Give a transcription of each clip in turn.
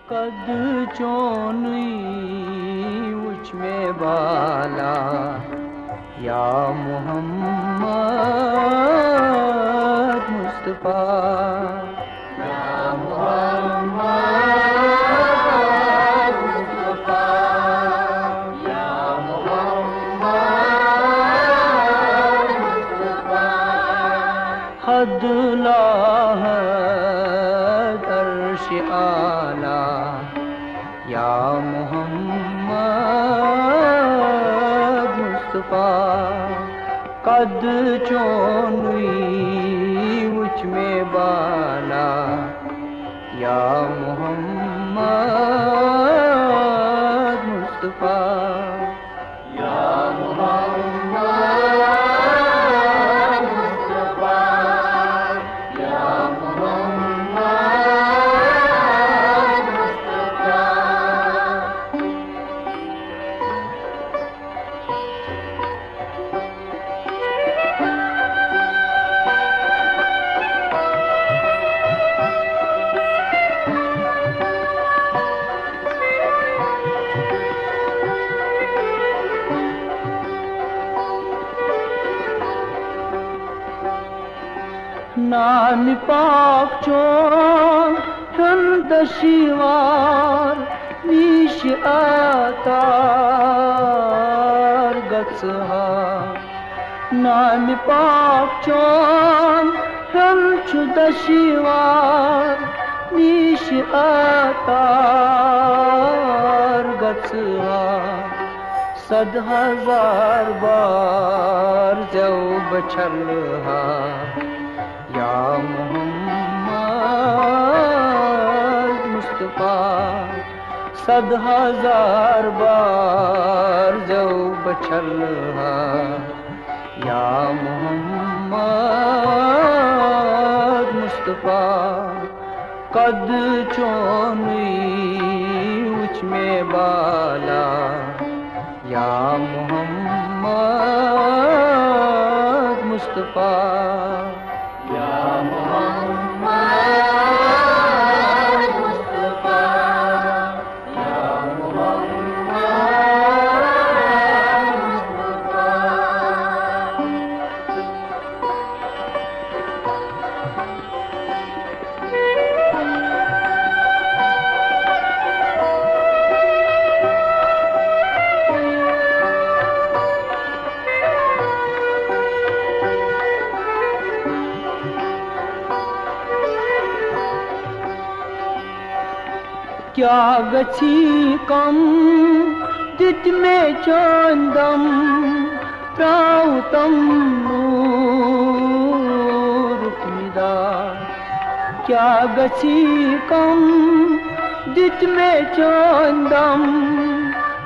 कद चोनुई उच में बाला या मोहम्मद मुस्तफा या मोहम्मद मुस्तफा या मोहम्मद मुस्तफा हद लाहद अर्श आला या मोहम्मद मुस्तफा कद चोनुई उच में बाला या मोहम्मद मुस्तफा या मोहम्मद मुस्तफा या मोहम्मद मुस्तफा नाम पाक चोन हंद शिवार निश आतार गत्सहा नाम पाक चोन हंद शिवार निश आतार गत्सहा सद हजार बार जो बछलहा या मोहम्मद मुस्तफा सद हजार बार जो बछलहा या मोहम्मद मुस्तफा कद चोनुई उच में बाला या मोहम्मद मुस्तफा या मोहम्मद मुस्तफा या मोहम्मद मुस्तफा क्या गछी कम दित में चंदम प्राउतम नूर खुदा क्या गछी कम दित में चंदम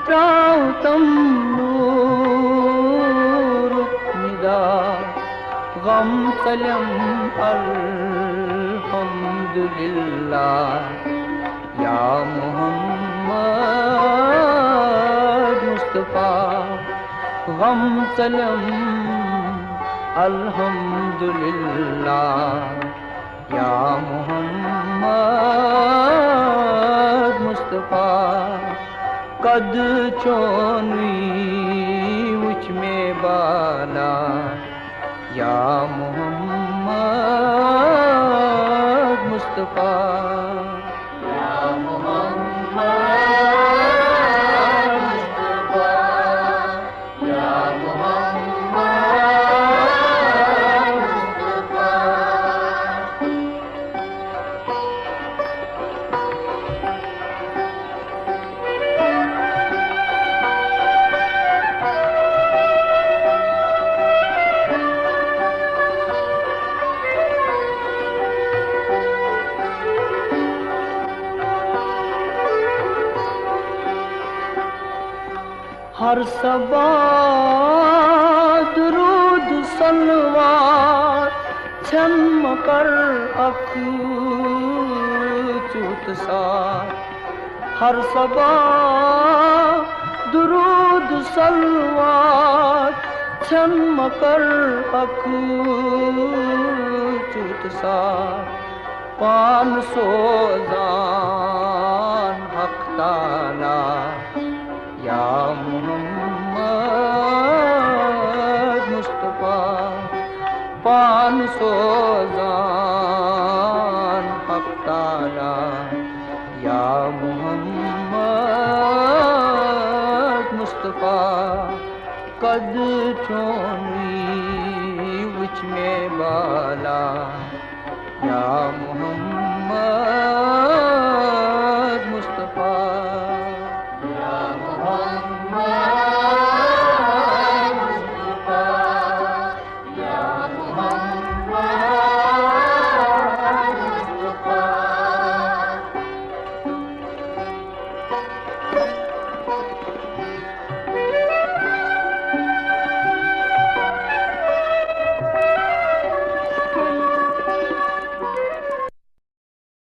प्राउतम नूर खुदा गम सलम अल्हम्दुलिल्लाह या मोहम्मद मुस्तफा गम सलम अल्हम्दुलिल्लाह या मोहम्मद मुस्तफा कद चोनुई उच में बाला या मोहम्मद मुस्तफा हर सबा दुरूद सलवार छम कर अकूत सा हर सबा दुरूद सलवार छम कर अकूत सा 500 जान सोजान हक ताला या मोहम्मद मुस्तफा कद चोनी विच में बाला या